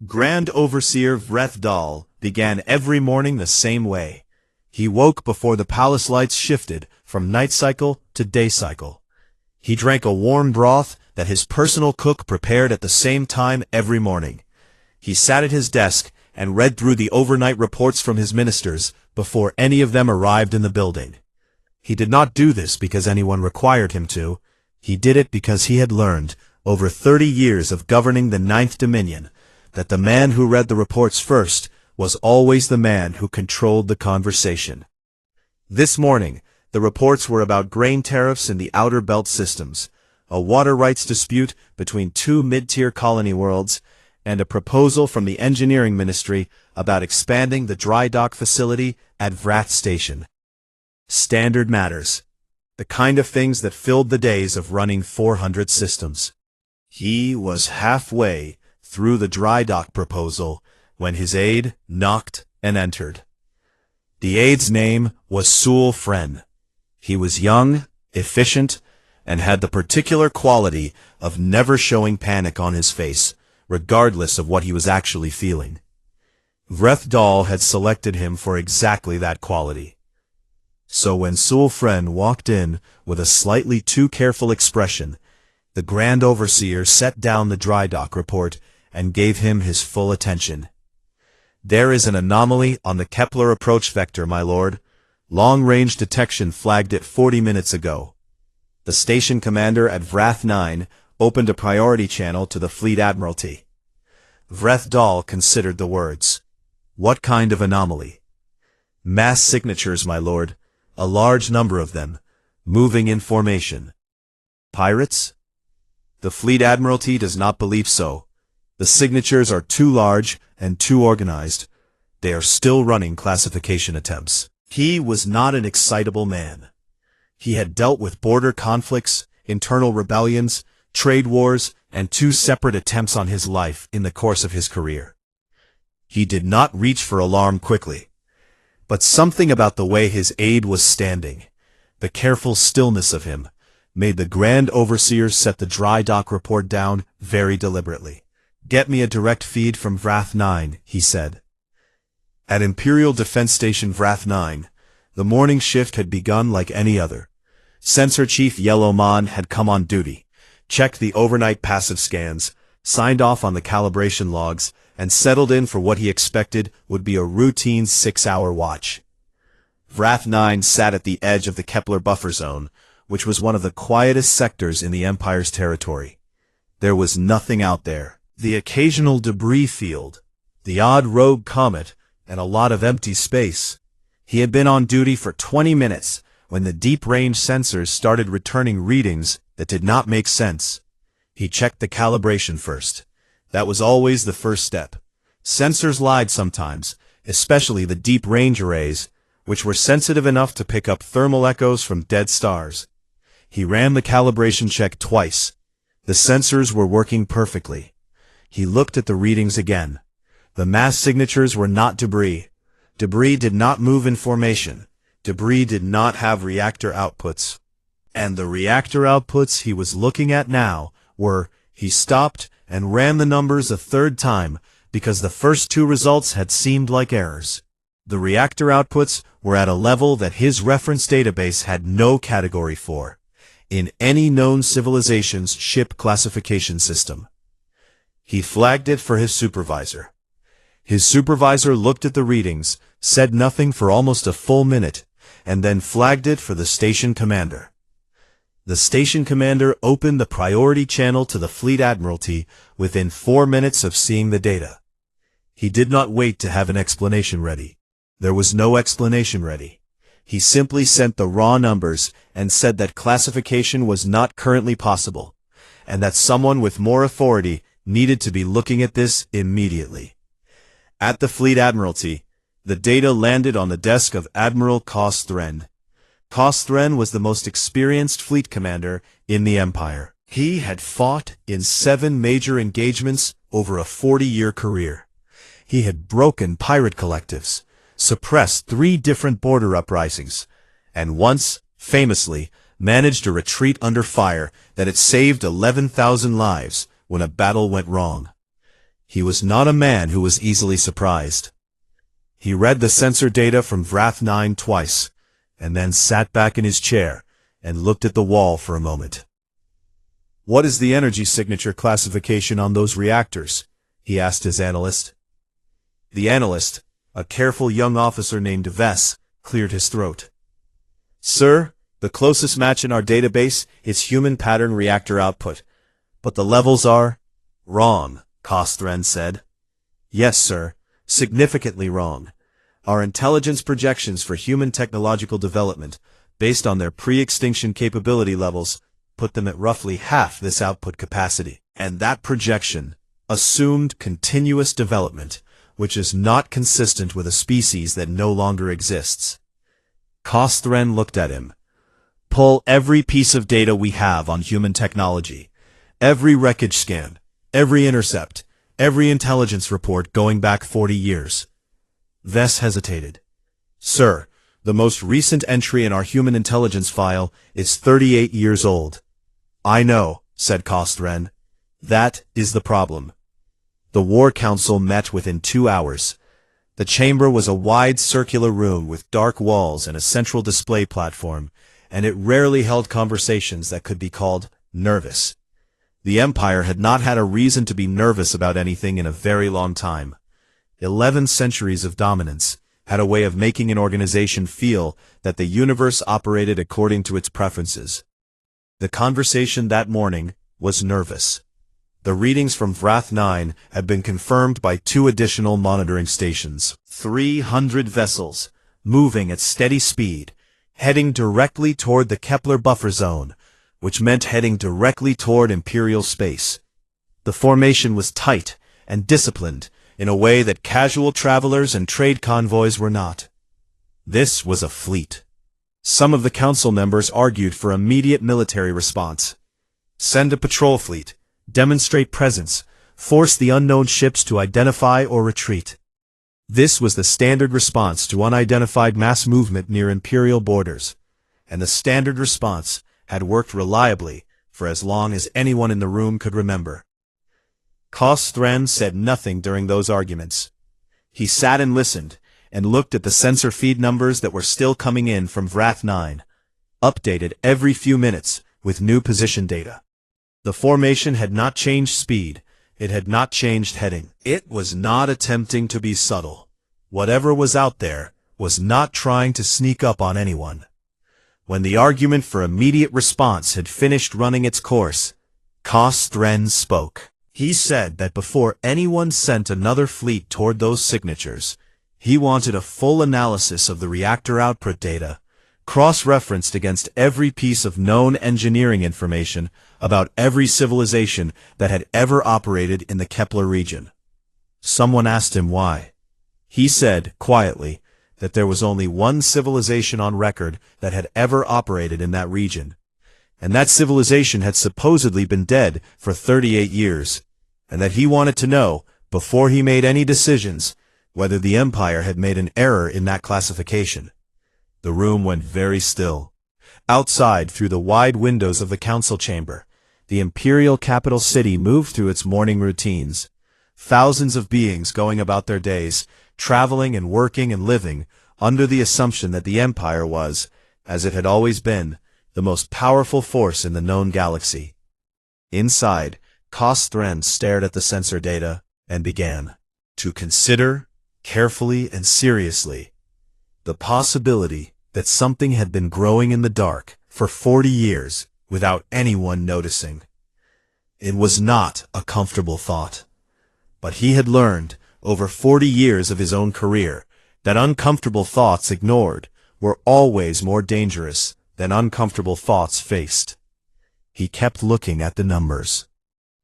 Grand Overseer Vrethdal began every morning the same way. He woke before the palace lights shifted from night cycle to day cycle. He drank a warm broth that his personal cook prepared at the same time every morning. He sat at his desk and read through the overnight reports from his ministers before any of them arrived in the building. He did not do this because anyone required him to. He did it because he had learned, over 30 years of governing the Ninth Dominion, that the man who read the reports first was always the man who controlled the conversation. This morning, the reports were about grain tariffs in the Outer Belt systems, a water rights dispute between two mid-tier colony worlds, and a proposal from the Engineering Ministry about expanding the dry dock facility at Vrath Station. Standard matters. The kind of things that filled the days of running 400 systems. He was halfway through the dry dock proposal when his aide knocked and entered. The aide's name was Sul Fren. He was young, efficient, and had the particular quality of never showing panic on his face, regardless of what he was actually feeling. Vrethdal had selected him for exactly that quality. So when Sul Fren walked in with a slightly too careful expression, the Grand Overseer set down the dry dock report and gave him his full attention. "There is an anomaly on the Kepler approach vector, my lord. Long-range detection flagged it 40 minutes ago." The station commander at Vrath 9 opened a priority channel to the Fleet Admiralty. Vrethdal considered the words. "What kind of anomaly?" "Mass signatures, my lord. A large number of them, moving in formation." "Pirates?" "The Fleet Admiralty does not believe so. The signatures are too large and too organized. They are still running classification attempts." He was not an excitable man. He had dealt with border conflicts, internal rebellions, trade wars, and 2 separate attempts on his life in the course of his career. He did not reach for alarm quickly. But something about the way his aide was standing, the careful stillness of him, made the Grand Overseer set the dry dock report down very deliberately. "Get me a direct feed from Vrath 9, he said. At Imperial Defense Station Vrath 9, the morning shift had begun like any other. Sensor Chief Yellowmon had come on duty, checked the overnight passive scans, signed off on the calibration logs, and settled in for what he expected would be a routine 6-hour watch. Vrath 9 sat at the edge of the Kepler buffer zone, which was one of the quietest sectors in the Empire's territory. There was nothing out there. The occasional debris field, the odd rogue comet, and a lot of empty space. He had been on duty for 20 minutes when the deep-range sensors started returning readings that did not make sense. He checked the calibration first. That was always the first step. Sensors lied sometimes, especially the deep-range arrays, which were sensitive enough to pick up thermal echoes from dead stars. He ran the calibration check twice. The sensors were working perfectly. He looked at the readings again. The mass signatures were not debris. Debris did not move in formation. Debris did not have reactor outputs. And the reactor outputs he was looking at now were, he stopped and ran the numbers a third time because the first 2 results had seemed like errors. The reactor outputs were at a level that his reference database had no category for, in any known civilization's ship classification system. He flagged it for his supervisor. His supervisor looked at the readings, said nothing for almost a full minute, and then flagged it for the station commander. The station commander opened the priority channel to the Fleet Admiralty within 4 minutes of seeing the data. He did not wait to have an explanation ready. There was no explanation ready. He simply sent the raw numbers and said that classification was not currently possible, and that someone with more authority needed to be looking at this immediately. At the Fleet Admiralty, the data landed on the desk of Admiral Kosthren. Kosthren was the most experienced fleet commander in the Empire. He had fought in 7 major engagements over a 40-year career. He had broken pirate collectives, suppressed 3 different border uprisings, and once, famously, managed a retreat under fire that had saved 11,000 lives when a battle went wrong. He was not a man who was easily surprised. He read the sensor data from Vrath 9 twice, and then sat back in his chair and looked at the wall for a moment. "What is the energy signature classification on those reactors?" he asked his analyst. The analyst, a careful young officer named Vess, cleared his throat. "Sir, the closest match in our database is human pattern reactor output, but the levels are wrong," Kosthren said. "Yes, sir, significantly wrong. Our intelligence projections for human technological development, based on their pre-extinction capability levels, put them at roughly half this output capacity. And that projection assumed continuous development, which is not consistent with a species that no longer exists." Kosthren looked at him. "Pull every piece of data we have on human technology, every wreckage scan, every intercept, every intelligence report going back 40 years. Vess hesitated. "Sir, the most recent entry in our human intelligence file is 38 years old." "I know," said Kosthren. "That is the problem." The War Council met within 2 hours. The chamber was a wide circular room with dark walls and a central display platform, and it rarely held conversations that could be called nervous. The Empire had not had a reason to be nervous about anything in a very long time. 11 centuries of dominance had a way of making an organization feel that the universe operated according to its preferences. The conversation that morning was nervous. The readings from Vrath 9 had been confirmed by 2 additional monitoring stations. 300 vessels, moving at steady speed, heading directly toward the Kepler buffer zone, which meant heading directly toward Imperial space. The formation was tight and disciplined in a way that casual travelers and trade convoys were not. This was a fleet. Some of the council members argued for immediate military response. Send a patrol fleet, demonstrate presence, force the unknown ships to identify or retreat. This was the standard response to unidentified mass movement near Imperial borders, and the standard response had worked reliably for as long as anyone in the room could remember. Kosthren said nothing during those arguments. He sat and listened, and looked at the sensor feed numbers that were still coming in from Vrath 9, updated every few minutes with new position data. The formation had not changed speed, it had not changed heading. It was not attempting to be subtle. Whatever was out there was not trying to sneak up on anyone. When the argument for immediate response had finished running its course, Kosthren spoke. He said that before anyone sent another fleet toward those signatures, he wanted a full analysis of the reactor output data, cross-referenced against every piece of known engineering information about every civilization that had ever operated in the Kepler region. Someone asked him why. He said, quietly, that there was only one civilization on record that had ever operated in that region, and that civilization had supposedly been dead for 38 years, and that he wanted to know, before he made any decisions, whether the Empire had made an error in that classification. The room went very still. Outside, through the wide windows of the council chamber, the imperial capital city moved through its morning routines. Thousands of beings going about their days, traveling and working and living, under the assumption that the Empire was, as it had always been, the most powerful force in the known galaxy. Inside, Kosthren stared at the sensor data and began to consider, carefully and seriously, the possibility that something had been growing in the dark for 40 years without anyone noticing. It was not a comfortable thought, but he had learned, over 40 years of his own career, that uncomfortable thoughts ignored were always more dangerous than uncomfortable thoughts faced. He kept looking at the numbers.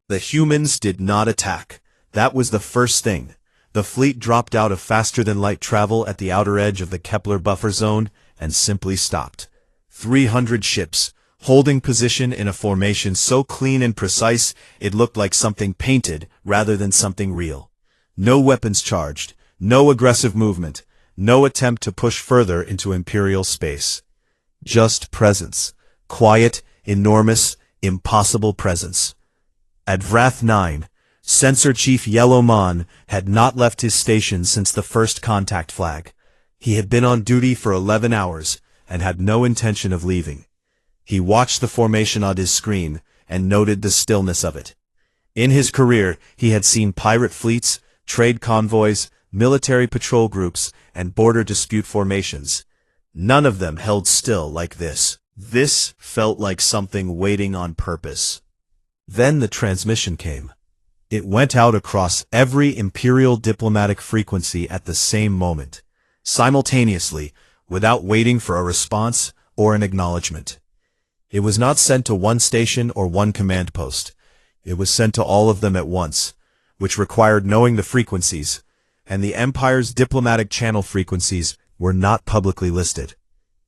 The humans did not attack. That was the first thing. The fleet dropped out of faster-than-light travel at the outer edge of the Kepler buffer zone and simply stopped. 300 ships, holding position in a formation so clean and precise it looked like something painted rather than something real. No weapons charged, no aggressive movement, no attempt to push further into Imperial space. Just presence. Quiet, enormous, impossible presence. At Vrath 9, Sensor Chief Yellow Mon had not left his station since the first contact flag. He had been on duty for 11 hours and had no intention of leaving. He watched the formation on his screen and noted the stillness of it. In his career, he had seen pirate fleets, trade convoys, military patrol groups, and border dispute formations. None of them held still like this. This felt like something waiting on purpose. Then the transmission came. It went out across every Imperial diplomatic frequency at the same moment, simultaneously, without waiting for a response or an acknowledgement. It was not sent to one station or one command post. It was sent to all of them at once, which required knowing the frequencies, and the Empire's diplomatic channel frequencies were not publicly listed.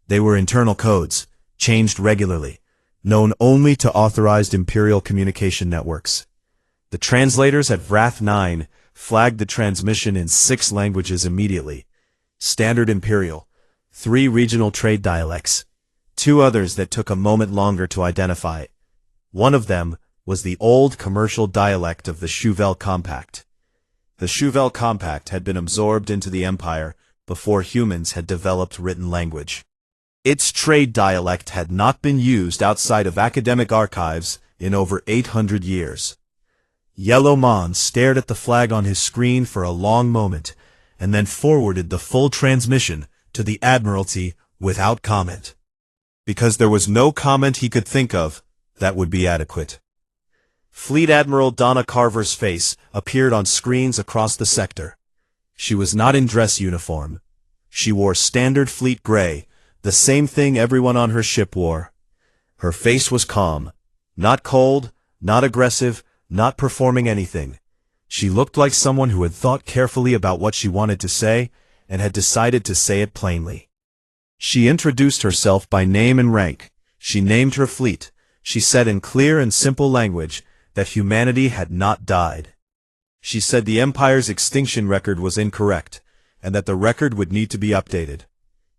They were internal codes, changed regularly, known only to authorized Imperial communication networks. The translators at Wrath 9 flagged the transmission in 6 languages immediately. Standard Imperial, 3 regional trade dialects, 2 others that took a moment longer to identify. One of them was the old commercial dialect of the Chauvel Compact. The Chauvel Compact had been absorbed into the Empire before humans had developed written language. Its trade dialect had not been used outside of academic archives in over 800 years. Yellow Mon stared at the flag on his screen for a long moment, and then forwarded the full transmission to the Admiralty without comment. Because there was no comment he could think of that would be adequate. Fleet Admiral Donna Carver's face appeared on screens across the sector. She was not in dress uniform. She wore standard fleet gray, the same thing everyone on her ship wore. Her face was calm, not cold, not aggressive, not performing anything. She looked like someone who had thought carefully about what she wanted to say and had decided to say it plainly. She introduced herself by name and rank. She named her fleet. She said in clear and simple language that humanity had not died. She said the Empire's extinction record was incorrect, and that the record would need to be updated.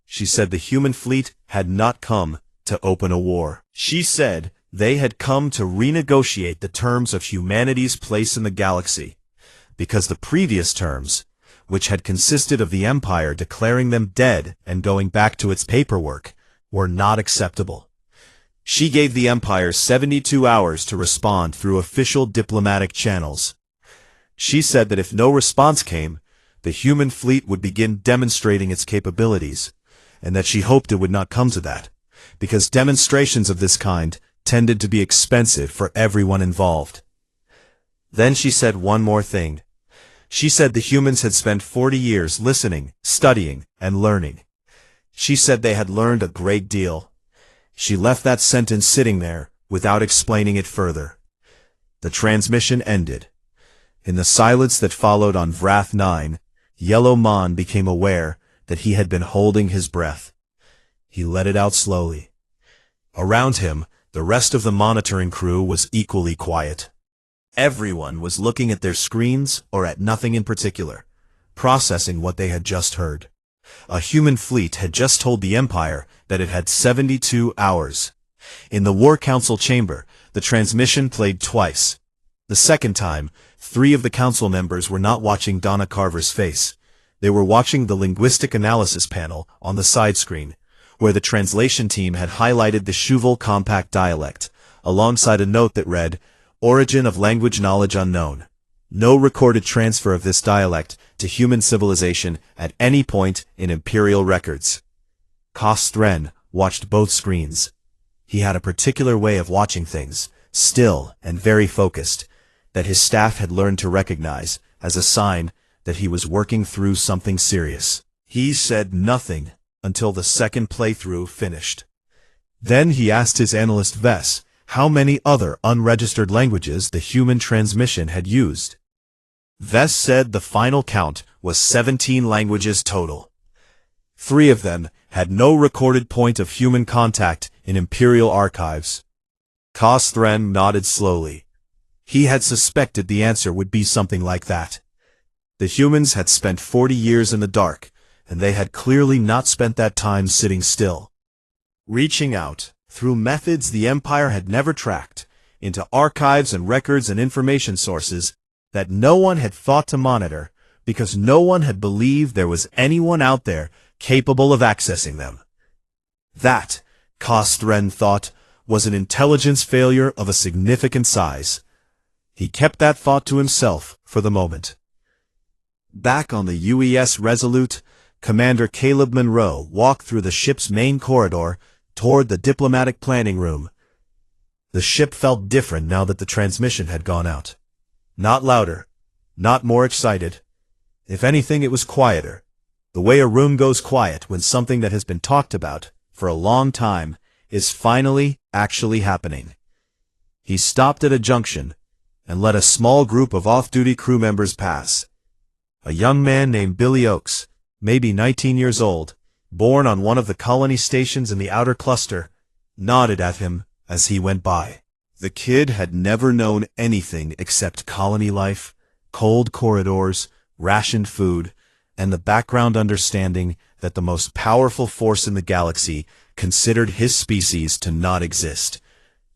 She said the human fleet had not come to open a war. She said they had come to renegotiate the terms of humanity's place in the galaxy, because the previous terms, which had consisted of the Empire declaring them dead and going back to its paperwork, were not acceptable. She gave the Empire 72 hours to respond through official diplomatic channels. She said that if no response came, the human fleet would begin demonstrating its capabilities, and that she hoped it would not come to that, because demonstrations of this kind tended to be expensive for everyone involved. Then she said one more thing. She said the humans had spent 40 years listening, studying, and learning. She said they had learned a great deal. She left that sentence sitting there without explaining it further. The transmission ended. In the silence that followed on Wrath 9, Yellow Mon became aware that he had been holding his breath. He let it out slowly. Around him, the rest of the monitoring crew was equally quiet. Everyone was looking at their screens or at nothing in particular, processing what they had just heard. A human fleet had just told the Empire that it had 72 hours. In the War Council chamber, the transmission played twice. The second time, 3 of the council members were not watching Donna Carver's face. They were watching the linguistic analysis panel on the side screen, where the translation team had highlighted the Chauvel Compact dialect, alongside a note that read, "Origin of language knowledge unknown. No recorded transfer of this dialect to human civilization at any point in Imperial records." Kos Thren watched both screens. He had a particular way of watching things, still and very focused, that his staff had learned to recognize as a sign that he was working through something serious. He said nothing until the second playthrough finished. Then he asked his analyst Vess how many other unregistered languages the human transmission had used. Vess said the final count was 17 languages total. 3 of them had no recorded point of human contact in Imperial archives. Kos Thren nodded slowly. He had suspected the answer would be something like that. The humans had spent 40 years in the dark, and they had clearly not spent that time sitting still. Reaching out, through methods the Empire had never tracked, into archives and records and information sources, that no one had thought to monitor, because no one had believed there was anyone out there capable of accessing them. That, Kostren thought, was an intelligence failure of a significant size. He kept that thought to himself for the moment. Back on the UES Resolute, Commander Caleb Monroe walked through the ship's main corridor toward the diplomatic planning room. The ship felt different now that the transmission had gone out. Not louder, not more excited. If anything, it was quieter. The way a room goes quiet when something that has been talked about for a long time is finally actually happening. He stopped at a junction and let a small group of off-duty crew members pass. A young man named Billy Oakes, maybe 19 years old, born on one of the colony stations in the outer cluster, nodded at him as he went by. The kid had never known anything except colony life, cold corridors, rationed food, and the background understanding that the most powerful force in the galaxy considered his species to not exist.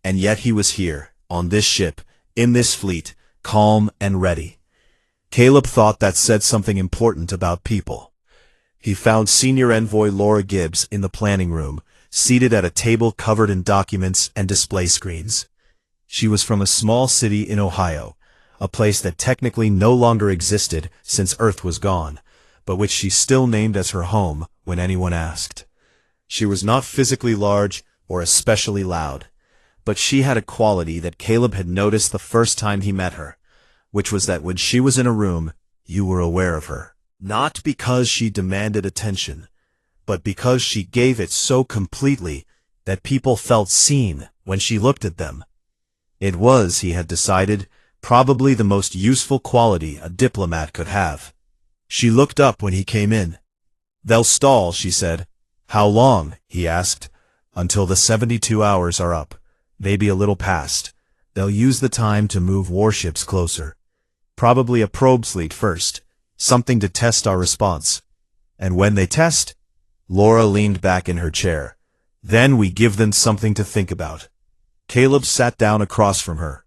And yet he was here, on this ship, in this fleet, calm and ready. Caleb thought that said something important about people. He found Senior Envoy Laura Gibbs in the planning room, seated at a table covered in documents and display screens. She was from a small city in Ohio, a place that technically no longer existed since Earth was gone, but which she still named as her home when anyone asked. She was not physically large or especially loud, but she had a quality that Caleb had noticed the first time he met her, which was that when she was in a room, you were aware of her. Not because she demanded attention, but because she gave it so completely that people felt seen when she looked at them. It was, he had decided, probably the most useful quality a diplomat could have. She looked up when he came in. "They'll stall," she said. "How long?" he asked. "Until the 72 hours are up. Maybe a little past. They'll use the time to move warships closer. Probably a probe fleet first. Something to test our response. And when they test," Laura leaned back in her chair, "then we give them something to think about." Caleb sat down across from her.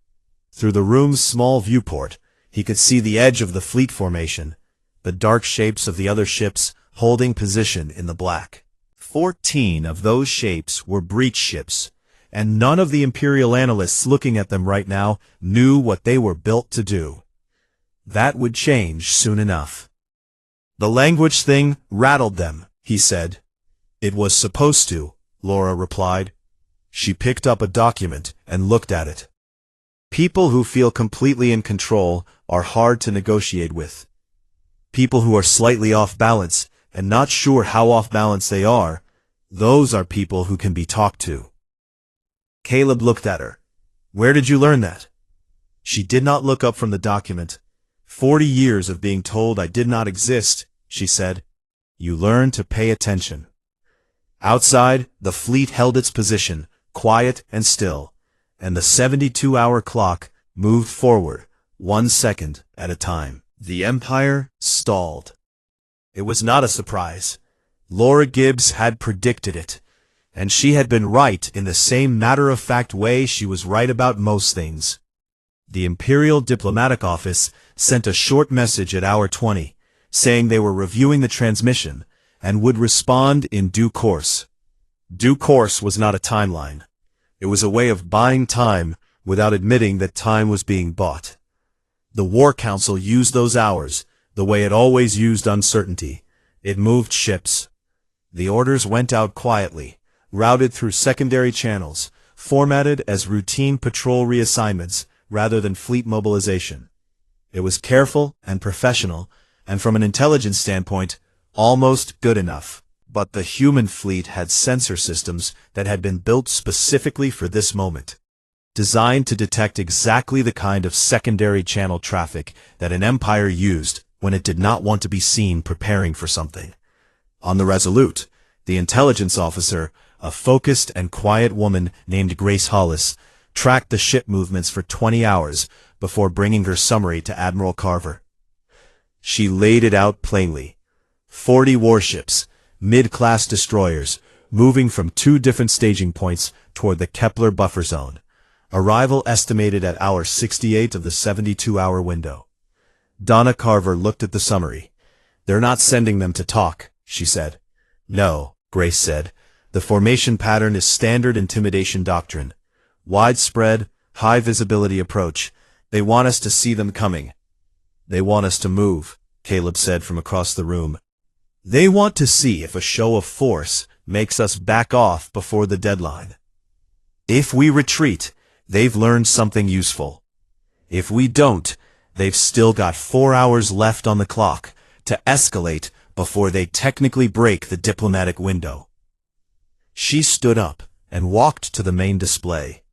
Through the room's small viewport, he could see the edge of the fleet formation, the dark shapes of the other ships holding position in the black. 14 of those shapes were breach ships, and none of the Imperial analysts looking at them right now knew what they were built to do. That would change soon enough. "The language thing rattled them," he said. "It was supposed to," Laura replied. She picked up a document and looked at it. "People who feel completely in control are hard to negotiate with. People who are slightly off balance and not sure how off balance they are, those are people who can be talked to." Caleb looked at her. "Where did you learn that?" She did not look up from the document. 40 years of being told I did not exist," she said. "You learn to pay attention." Outside, the fleet held its position, quiet and still, and the 72-hour clock moved forward, 1 second at a time. The Empire stalled. It was not a surprise. Laura Gibbs had predicted it, and she had been right in the same matter-of-fact way she was right about most things. The Imperial Diplomatic Office sent a short message at hour 20, saying they were reviewing the transmission and would respond in due course. Due course was not a timeline. It was a way of buying time without admitting that time was being bought. The War Council used those hours the way it always used uncertainty. It moved ships. The orders went out quietly, routed through secondary channels, formatted as routine patrol reassignments rather than fleet mobilization. It was careful and professional, and from an intelligence standpoint, almost good enough. But the human fleet had sensor systems that had been built specifically for this moment, designed to detect exactly the kind of secondary channel traffic that an empire used when it did not want to be seen preparing for something. On the Resolute, the intelligence officer, a focused and quiet woman named Grace Hollis, tracked the ship movements for 20 hours before bringing her summary to Admiral Carver. She laid it out plainly. 40 warships, mid-class destroyers, moving from 2 different staging points toward the Kepler buffer zone. Arrival estimated at hour 68 of the 72-hour window. Donna Carver looked at the summary. "They're not sending them to talk," she said. "No," Grace said. "The formation pattern is standard intimidation doctrine. Widespread, high-visibility approach. They want us to see them coming." "They want us to move," Caleb said from across the room. "They want to see if a show of force makes us back off before the deadline. If we retreat, they've learned something useful. If we don't, they've still got 4 hours left on the clock to escalate before they technically break the diplomatic window." She stood up and walked to the main display.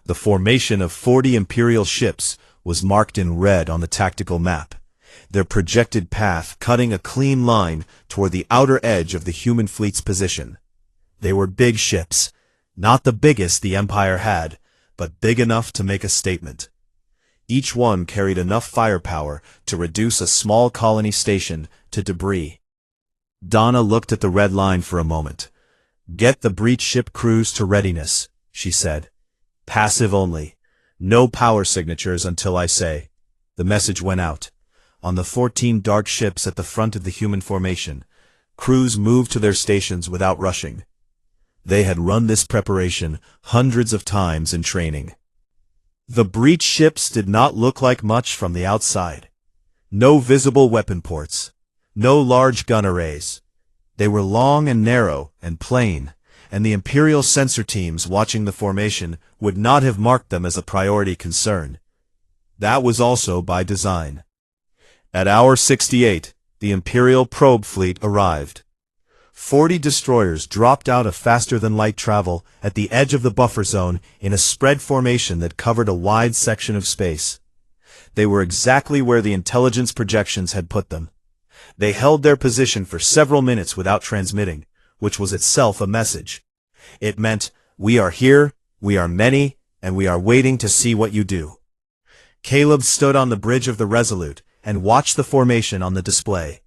The formation of 40 Imperial ships was marked in red on the tactical map, their projected path cutting a clean line toward the outer edge of the human fleet's position. They were big ships, not the biggest the Empire had, but big enough to make a statement. Each one carried enough firepower to reduce a small colony station to debris. Donna looked at the red line for a moment. "Get the breach ship crews to readiness," she said. "Passive only. No power signatures until I say." The message went out. On the 14 dark ships at the front of the human formation, crews moved to their stations without rushing. They had run this preparation hundreds of times in training. The breach ships did not look like much from the outside. No visible weapon ports. No large gun arrays. They were long and narrow and plain, and the Imperial sensor teams watching the formation would not have marked them as a priority concern. That was also by design. At hour 68, the Imperial probe fleet arrived. 40 destroyers dropped out of faster-than-light travel at the edge of the buffer zone in a spread formation that covered a wide section of space. They were exactly where the intelligence projections had put them. They held their position for several minutes without transmitting, which was itself a message. It meant, "We are here, we are many, and we are waiting to see what you do." Caleb stood on the bridge of the Resolute and watched the formation on the display.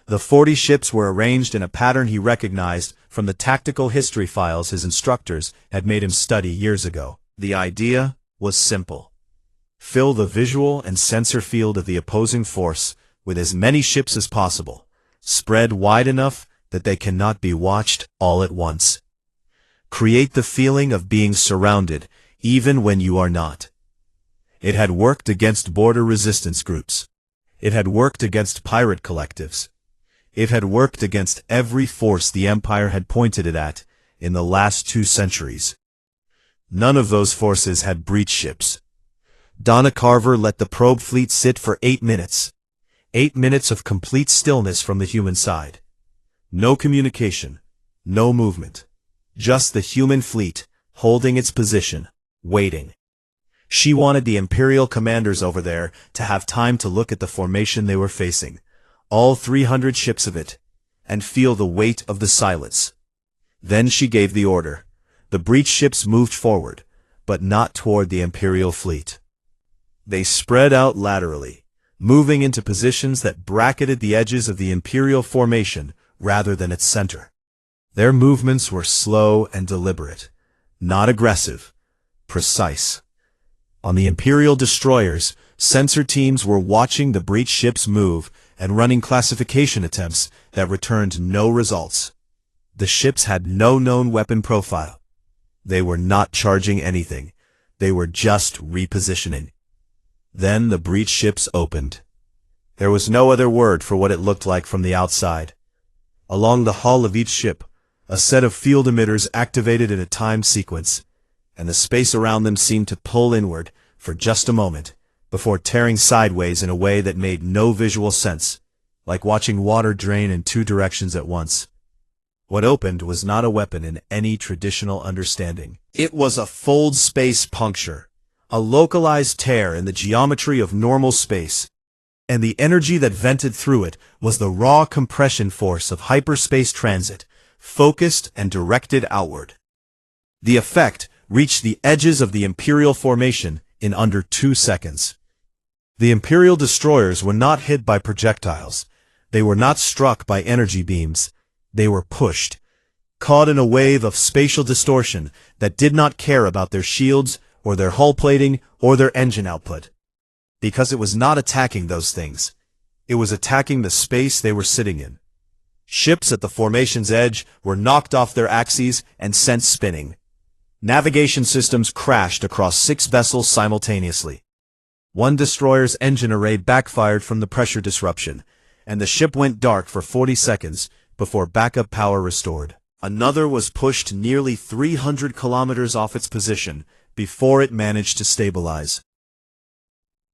The 40 ships were arranged in a pattern he recognized from the tactical history files his instructors had made him study years ago. The idea was simple. Fill the visual and sensor field of the opposing force with as many ships as possible, spread wide enough that they cannot be watched all at once. Create the feeling of being surrounded, even when you are not. It had worked against border resistance groups. It had worked against pirate collectives. It had worked against every force the Empire had pointed it at in the last 2 centuries. None of those forces had breach ships. Donna Carver let the probe fleet sit for 8 minutes. 8 minutes of complete stillness from the human side. No communication, no movement. Just the human fleet, holding its position, waiting. She wanted the Imperial commanders over there to have time to look at the formation they were facing, all 300 ships of it, and feel the weight of the silence. Then she gave the order. The breach ships moved forward, but not toward the Imperial fleet. They spread out laterally, moving into positions that bracketed the edges of the Imperial formation rather than its center. Their movements were slow and deliberate, not aggressive, precise. On the Imperial destroyers, sensor teams were watching the breach ships move and running classification attempts that returned no results. The ships had no known weapon profile. They were not charging anything. They were just repositioning. Then the breach ships opened. There was no other word for what it looked like from the outside. Along the hull of each ship, a set of field emitters activated in a timed sequence, and the space around them seemed to pull inward for just a moment, before tearing sideways in a way that made no visual sense, like watching water drain in 2 directions at once. What opened was not a weapon in any traditional understanding. It was a fold space puncture, a localized tear in the geometry of normal space, and the energy that vented through it was the raw compression force of hyperspace transit, focused and directed outward. The effect reached the edges of the Imperial formation in under 2 seconds. The Imperial destroyers were not hit by projectiles. They were not struck by energy beams. They were pushed, caught in a wave of spatial distortion that did not care about their shields or their hull plating or their engine output. Because it was not attacking those things, It was attacking the space they were sitting in. Ships at the formation's edge were knocked off their axes and sent spinning. Navigation systems crashed across 6 vessels simultaneously. One destroyer's engine array backfired from the pressure disruption, and the ship went dark for 40 seconds before backup power restored. Another was pushed nearly 300 kilometers off its position before it managed to stabilize.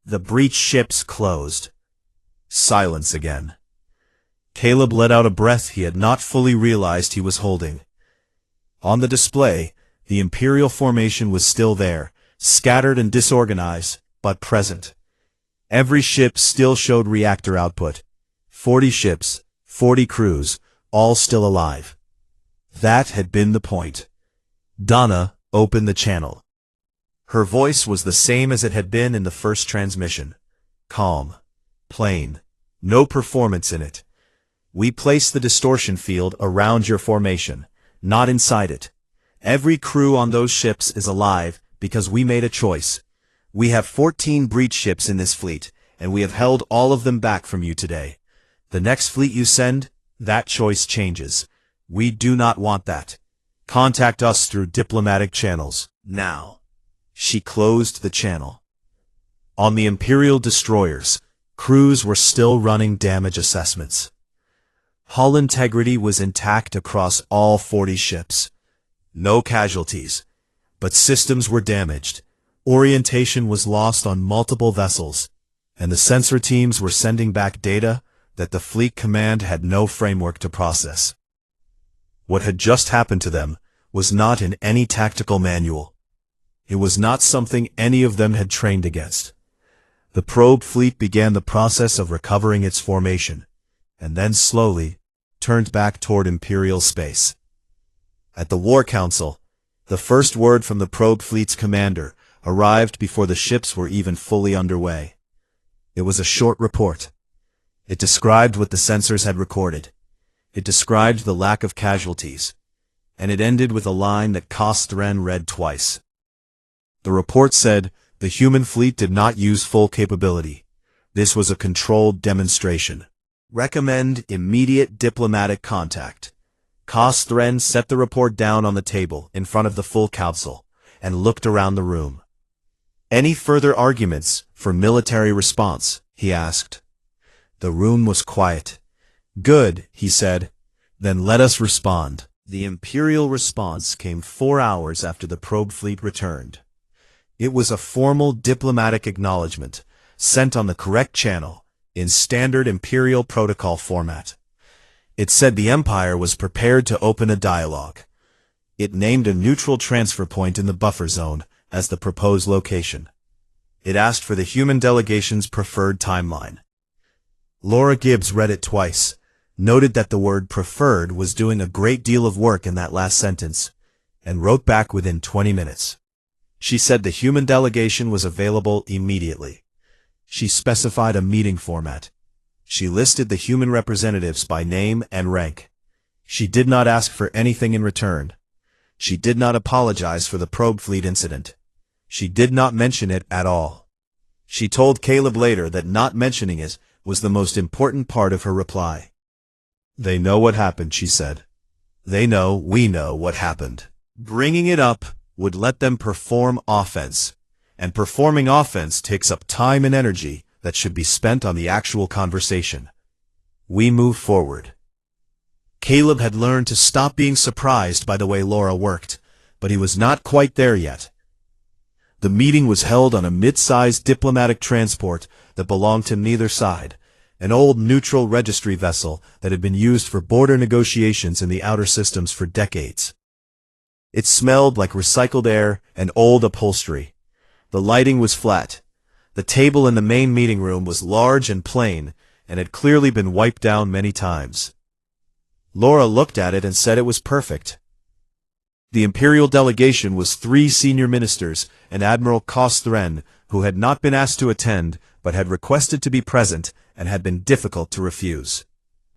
The breached ships closed. Silence again. Caleb let out a breath he had not fully realized he was holding. On the display, the Imperial formation was still there, scattered and disorganized, but present. Every ship still showed reactor output. 40 ships, 40 crews, all still alive. That had been the point. Donna opened the channel. Her voice was the same as it had been in the first transmission. Calm. Plain. No performance in it. We place the distortion field around your formation, not inside it. Every crew on those ships is alive because we made a choice. We have 14 breach ships in this fleet, and we have held all of them back from you today. The next fleet you send, that choice changes. We do not want that. Contact us through diplomatic channels, now. She closed the channel. On the Imperial destroyers, crews were still running damage assessments. Hull integrity was intact across all 40 ships. No casualties, but systems were damaged. Orientation was lost on multiple vessels, and the sensor teams were sending back data that the fleet command had no framework to process. What had just happened to them was not in any tactical manual. It was not something any of them had trained against. The probe fleet began the process of recovering its formation, and then slowly turned back toward Imperial space. At the War Council, the first word from the probe fleet's commander arrived before the ships were even fully underway. It was a short report. It described what the sensors had recorded. It described the lack of casualties, and it ended with a line that Kosthren read twice. The report said the human fleet did not use full capability. This was a controlled demonstration. Recommend immediate diplomatic contact. Kosthren set the report down on the table in front of the full council and looked around the room. Any further arguments for military response? He asked. The room was quiet. Good, he said. Then let us respond. The Imperial response came 4 hours after the probe fleet returned. It was a formal diplomatic acknowledgement, sent on the correct channel, in standard Imperial protocol format. It said the Empire was prepared to open a dialogue. It named a neutral transfer point in the buffer zone as the proposed location. It asked for the human delegation's preferred timeline. Laura Gibbs read it twice, noted that the word preferred was doing a great deal of work in that last sentence, and wrote back within 20 minutes. She said the human delegation was available immediately. She specified a meeting format. She listed the human representatives by name and rank. She did not ask for anything in return. She did not apologize for the probe fleet incident. She did not mention it at all. She told Caleb later that not mentioning it was the most important part of her reply. They know what happened, she said. They know we know what happened. Bringing it up would let them perform offense, and performing offense takes up time and energy that should be spent on the actual conversation. We move forward. Caleb had learned to stop being surprised by the way Laura worked, but he was not quite there yet. The meeting was held on a mid-sized diplomatic transport that belonged to neither side, an old neutral registry vessel that had been used for border negotiations in the outer systems for decades. It smelled like recycled air and old upholstery. The lighting was flat. The table in the main meeting room was large and plain, and had clearly been wiped down many times. Laura looked at it and said it was perfect. The Imperial delegation was 3 senior ministers and Admiral Kosthren, who had not been asked to attend, but had requested to be present and had been difficult to refuse.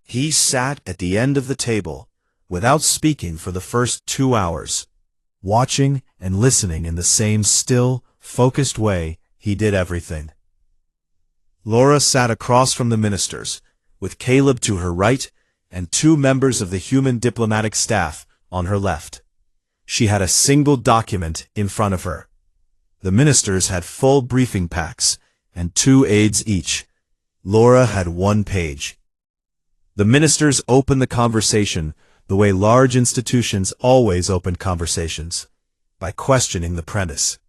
He sat at the end of the table, without speaking for the first 2 hours. Watching and listening in the same still, focused way he did everything. Laura sat across from the ministers, with Caleb to her right and 2 members of the human diplomatic staff on her left. She had a single document in front of her. The ministers had full briefing packs and 2 aides each. Laura had 1 page. The ministers opened the conversation the way large institutions always open conversations, by questioning the premise.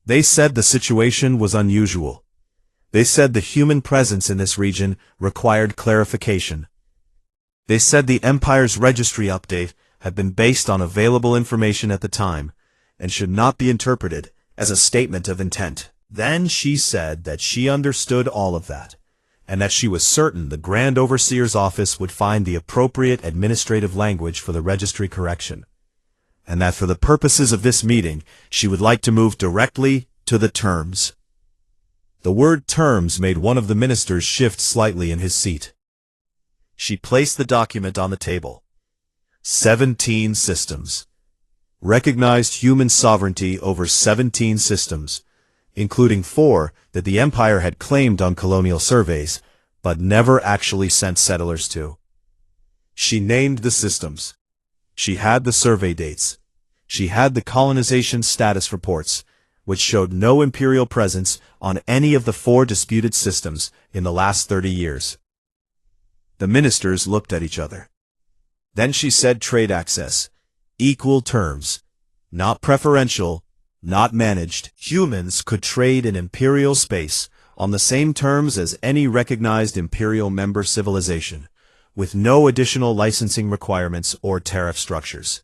They said the situation was unusual. They said the human presence in this region required clarification. They said the Empire's registry update had been based on available information at the time, and should not be interpreted as a statement of intent. Then she said that she understood all of that, and that she was certain the Grand Overseer's office would find the appropriate administrative language for the registry correction, and that for the purposes of this meeting she would like to move directly to the terms. The word terms made one of the ministers shift slightly in his seat. She placed the document on the table. 17 systems. Recognized human sovereignty over 17 systems, including 4 that the Empire had claimed on colonial surveys, but never actually sent settlers to. She named the systems. She had the survey dates. She had the colonization status reports, which showed no Imperial presence on any of the 4 disputed systems in the last 30 years. The ministers looked at each other. Then she said trade access, equal terms, not preferential, not managed. Humans could trade in Imperial space on the same terms as any recognized Imperial member civilization, with no additional licensing requirements or tariff structures.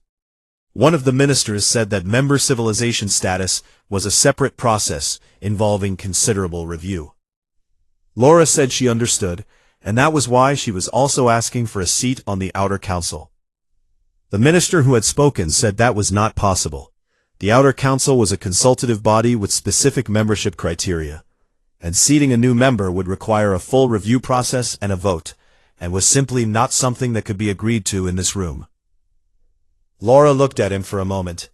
One of the ministers said that member civilization status was a separate process involving considerable review. Laura said she understood, and that was why she was also asking for a seat on the Outer Council. The minister who had spoken said that was not possible. The Outer Council was a consultative body with specific membership criteria, and seating a new member would require a full review process and a vote, and was simply not something that could be agreed to in this room. Laura looked at him for a moment.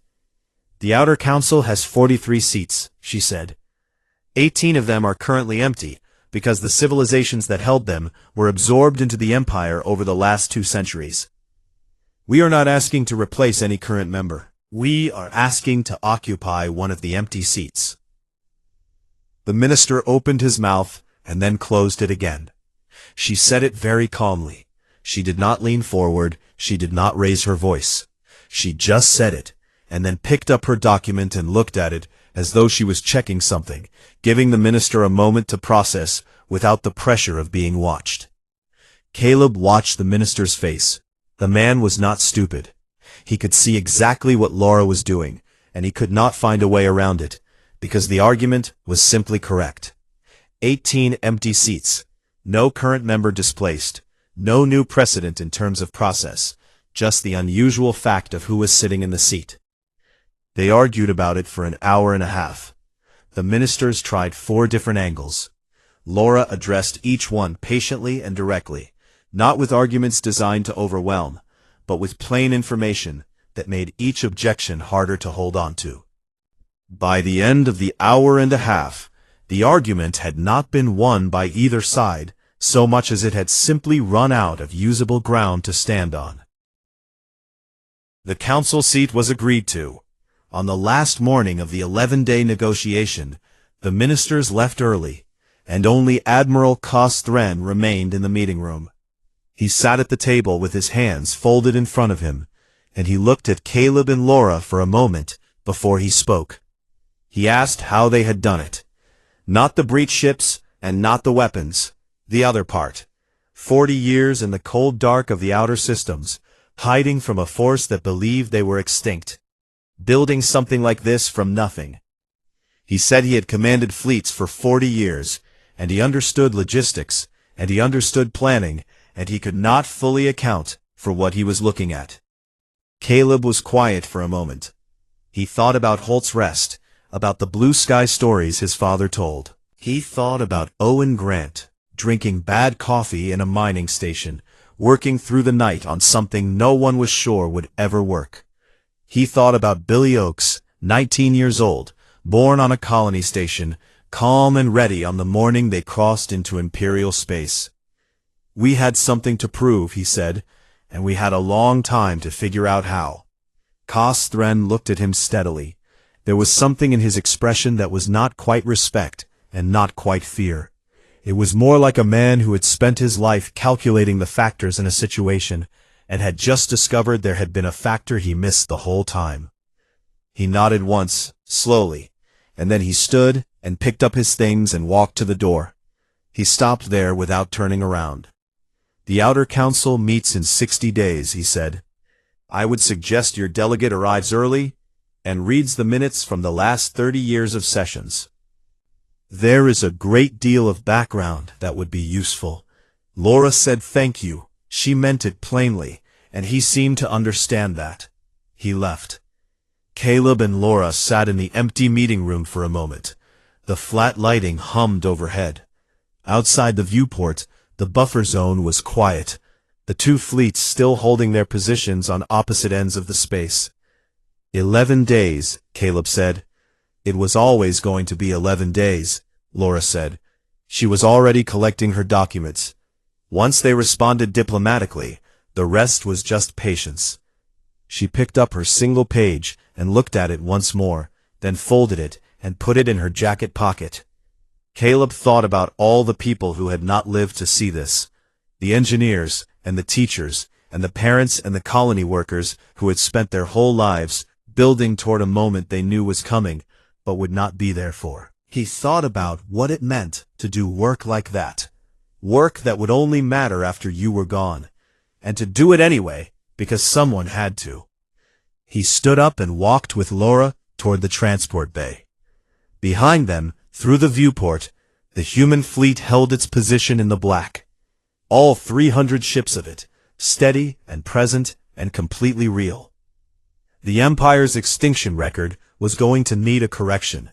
The Outer Council has 43 seats, she said. 18 of them are currently empty, because the civilizations that held them were absorbed into the Empire over the last 2 centuries. We are not asking to replace any current member. We are asking to occupy one of the empty seats. The minister opened his mouth and then closed it again. She said it very calmly. She did not lean forward. She did not raise her voice. She just said it, and then picked up her document and looked at it as though she was checking something, giving the minister a moment to process without the pressure of being watched. Caleb watched the minister's face. The man was not stupid. He could see exactly what Laura was doing, and he could not find a way around it, because the argument was simply correct. 18 empty seats, no current member displaced, no new precedent in terms of process, just the unusual fact of who was sitting in the seat. They argued about it for an hour and a half. The ministers tried 4 different angles. Laura addressed each one patiently and directly, not with arguments designed to overwhelm, but with plain information that made each objection harder to hold on to. By the end of the hour and a half, the argument had not been won by either side so much as it had simply run out of usable ground to stand on. The council seat was agreed to. On the last morning of the 11-day negotiation, the ministers left early, and only Admiral Kosthren remained in the meeting room. He sat at the table with his hands folded in front of him, and he looked at Caleb and Laura for a moment before he spoke. He asked how they had done it. Not the breach ships, and not the weapons. The other part. 40 years in the cold dark of the outer systems, hiding from a force that believed they were extinct. Building something like this from nothing. He said he had commanded fleets for 40 years, and he understood logistics, and he understood planning, and he could not fully account for what he was looking at. Caleb was quiet for a moment. He thought about Holt's Rest, about the blue sky stories his father told. He thought about Owen Grant, drinking bad coffee in a mining station, working through the night on something no one was sure would ever work. He thought about Billy Oakes, 19 years old, born on a colony station, calm and ready on the morning they crossed into Imperial space. "We had something to prove," he said, "and we had a long time to figure out how." Kosthren looked at him steadily. There was something in his expression that was not quite respect and not quite fear. It was more like a man who had spent his life calculating the factors in a situation and had just discovered there had been a factor he missed the whole time. He nodded once, slowly, and then he stood and picked up his things and walked to the door. He stopped there without turning around. "The Outer Council meets in 60 days, he said. "I would suggest your delegate arrives early and reads the minutes from the last 30 years of sessions. There is a great deal of background that would be useful." Laura said thank you. She meant it plainly, and he seemed to understand that. He left. Caleb and Laura sat in the empty meeting room for a moment. The flat lighting hummed overhead. Outside the viewport, the buffer zone was quiet, the two fleets still holding their positions on opposite ends of the space. 11 days, Caleb said. "It was always going to be 11 days, Laura said. She was already collecting her documents. Once they responded diplomatically, the rest was just patience. She picked up her single page and looked at it once more, then folded it and put it in her jacket pocket. Caleb thought about all the people who had not lived to see this, the engineers and the teachers and the parents and the colony workers who had spent their whole lives building toward a moment they knew was coming, but would not be there for. He thought about what it meant to do work like that, work that would only matter after you were gone, and to do it anyway because someone had to. He stood up and walked with Laura toward the transport bay. Behind them, through the viewport, the human fleet held its position in the black. All 300 ships of it, steady and present and completely real. The Empire's extinction record was going to need a correction.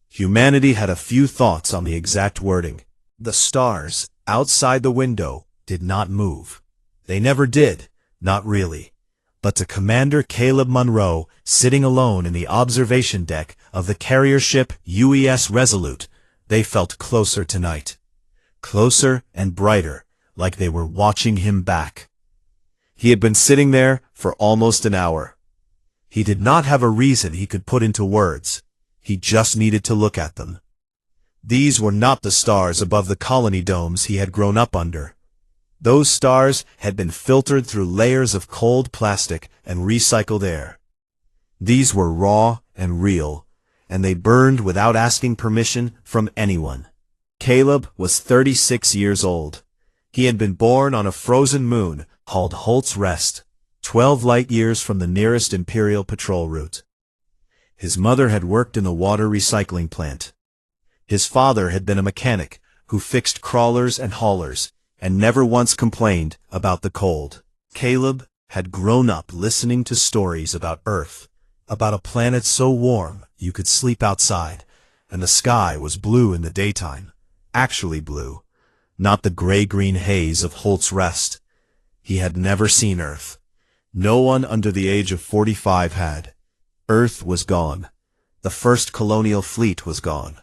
Humanity had a few thoughts on the exact wording. The stars, outside the window, did not move. They never did, not really. But to Commander Caleb Monroe, sitting alone in the observation deck of the carrier ship UES Resolute, they felt closer tonight. Closer and brighter, like they were watching him back. He had been sitting there for almost an hour. He did not have a reason he could put into words. He just needed to look at them. These were not the stars above the colony domes he had grown up under. Those stars had been filtered through layers of cold plastic and recycled air. These were raw and real, and they burned without asking permission from anyone. Caleb was 36 years old. He had been born on a frozen moon called Holt's Rest, 12 light years from the nearest Imperial patrol route. His mother had worked in a water recycling plant. His father had been a mechanic who fixed crawlers and haulers, and never once complained about the cold. Caleb had grown up listening to stories about Earth, about a planet so warm you could sleep outside, and the sky was blue in the daytime, actually blue, not the gray-green haze of Holt's Rest. He had never seen Earth. No one under the age of 45 had. Earth was gone. The first colonial fleet was gone.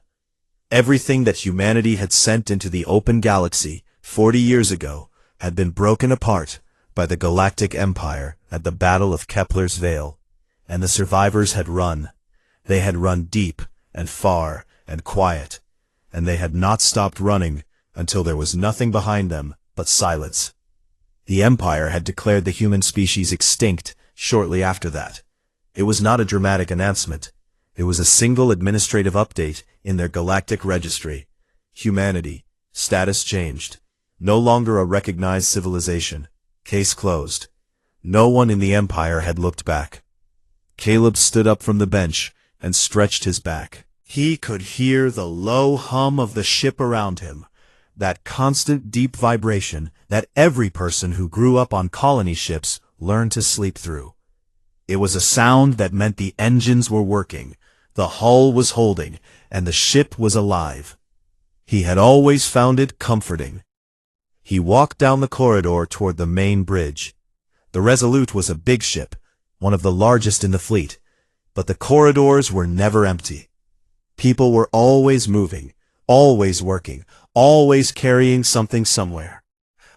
Everything that humanity had sent into the open galaxy 40 years ago had been broken apart by the Galactic Empire at the Battle of Kepler's Veil, and the survivors had run. They had run deep and far and quiet, and they had not stopped running until there was nothing behind them but silence. The Empire had declared the human species extinct shortly after that. It was not a dramatic announcement. It was a single administrative update in their galactic registry. Humanity, status changed. No longer a recognized civilization. Case closed. No one in the Empire had looked back. Caleb stood up from the bench and stretched his back. He could hear the low hum of the ship around him, that constant deep vibration that every person who grew up on colony ships learned to sleep through. It was a sound that meant the engines were working, the hull was holding, and the ship was alive. He had always found it comforting. He walked down the corridor toward the main bridge. The Resolute was a big ship, one of the largest in the fleet, but the corridors were never empty. People were always moving, always working, always carrying something somewhere.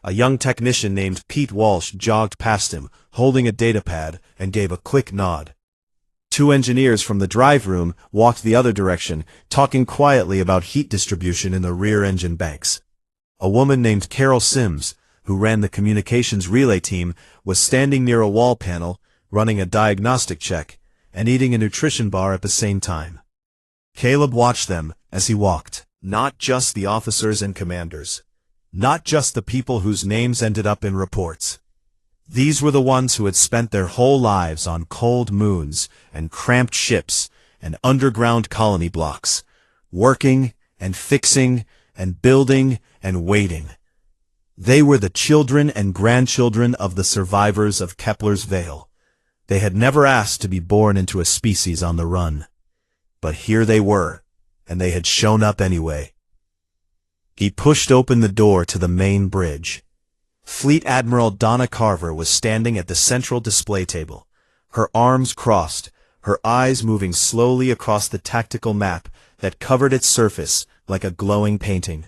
A young technician named Pete Walsh jogged past him, holding a datapad, and gave a quick nod. Two engineers from the drive room walked the other direction, talking quietly about heat distribution in the rear engine banks. A woman named Carol Sims, who ran the communications relay team, was standing near a wall panel, running a diagnostic check, and eating a nutrition bar at the same time. Caleb watched them as he walked. Not just the officers and commanders. Not just the people whose names ended up in reports. These were the ones who had spent their whole lives on cold moons and cramped ships and underground colony blocks, working and fixing and building and waiting. They were the children and grandchildren of the survivors of Kepler's Veil. They had never asked to be born into a species on the run. But here they were, and they had shown up anyway. He pushed open the door to the main bridge. Fleet Admiral Donna Carver was standing at the central display table, her arms crossed, her eyes moving slowly across the tactical map that covered its surface like a glowing painting.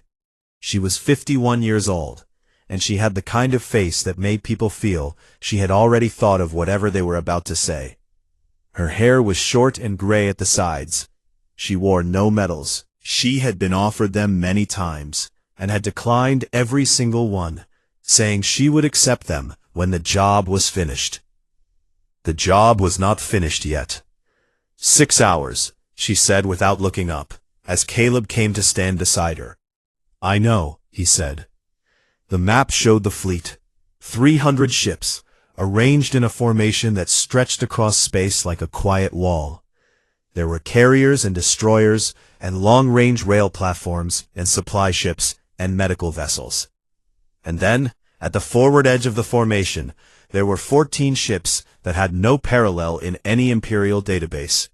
She was 51 years old, and she had the kind of face that made people feel she had already thought of whatever they were about to say. Her hair was short and gray at the sides. She wore no medals. She had been offered them many times, and had declined every single one, saying she would accept them when the job was finished. The job was not finished yet. 6 hours, she said without looking up, as Caleb came to stand beside her. I know, he said. The map showed the fleet. 300 ships, arranged in a formation that stretched across space like a quiet wall. There were carriers and destroyers, and long-range rail platforms, and supply ships, and medical vessels. And then, at the forward edge of the formation, there were 14 ships that had no parallel in any Imperial database.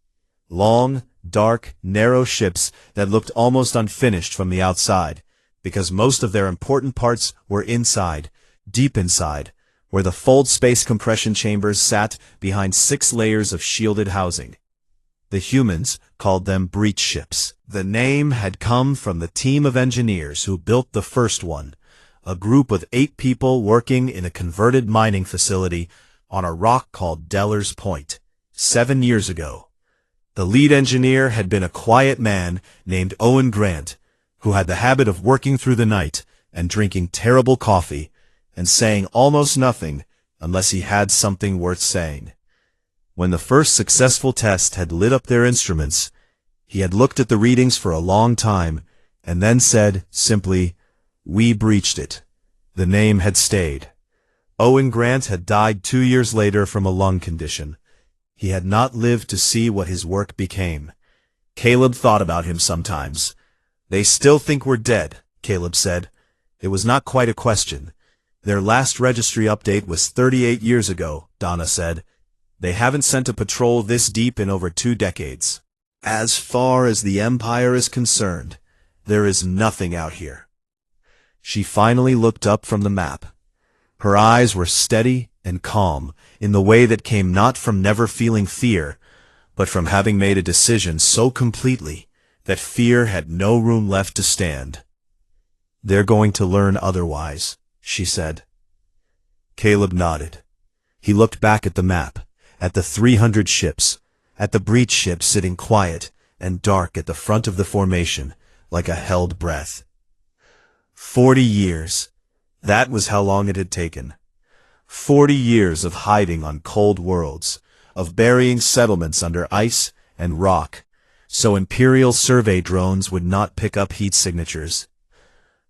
Long, dark, narrow ships that looked almost unfinished from the outside, because most of their important parts were inside, deep inside, where the fold space compression chambers sat behind 6 layers of shielded housing. The humans called them breach ships. The name had come from the team of engineers who built the first one, a group of 8 people working in a converted mining facility on a rock called Deller's Point, 7 years ago. The lead engineer had been a quiet man named Owen Grant, who had the habit of working through the night and drinking terrible coffee and saying almost nothing unless he had something worth saying. When the first successful test had lit up their instruments, he had looked at the readings for a long time and then said, simply, "We breached it." The name had stayed. Owen Grant had died 2 years later from a lung condition. He had not lived to see what his work became. Caleb thought about him sometimes. "They still think we're dead," Caleb said. It was not quite a question. "Their last registry update was 38 years ago," Donna said. "They haven't sent a patrol this deep in over 2 decades. As far as the Empire is concerned, there is nothing out here." She finally looked up from the map. Her eyes were steady and calm in the way that came not from never feeling fear, but from having made a decision so completely that fear had no room left to stand. "They're going to learn otherwise," she said. Caleb nodded. He looked back at the map, at the 300 ships, at the breach ship sitting quiet and dark at the front of the formation, like a held breath. 40 years. That was how long it had taken. 40 years of hiding on cold worlds, of burying settlements under ice and rock, so Imperial survey drones would not pick up heat signatures.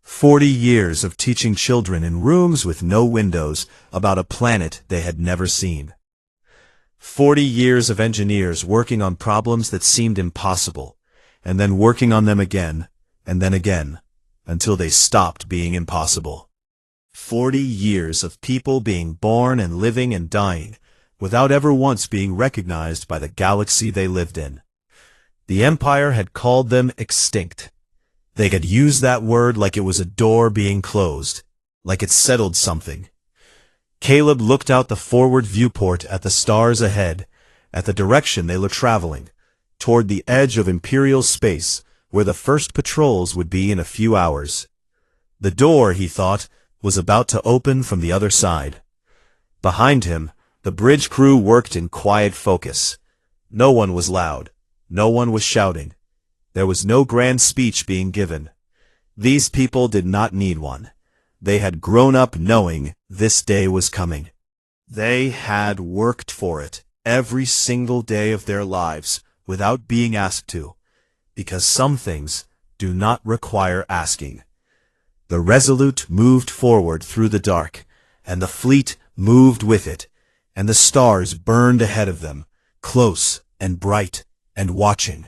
40 years of teaching children in rooms with no windows about a planet they had never seen. 40 years of engineers working on problems that seemed impossible, and then working on them again, and then again, until they stopped being impossible. 40 years of people being born and living and dying, without ever once being recognized by the galaxy they lived in. The Empire had called them extinct. They had used that word like it was a door being closed, like it settled something. Caleb looked out the forward viewport at the stars ahead, at the direction they were traveling, toward the edge of Imperial space, where the first patrols would be in a few hours. The door, he thought, was about to open from the other side. Behind him, the bridge crew worked in quiet focus. No one was loud. No one was shouting. There was no grand speech being given. These people did not need one. They had grown up knowing this day was coming. They had worked for it every single day of their lives without being asked to, because some things do not require asking. The Resolute moved forward through the dark, and the fleet moved with it, and the stars burned ahead of them, close and bright and watching.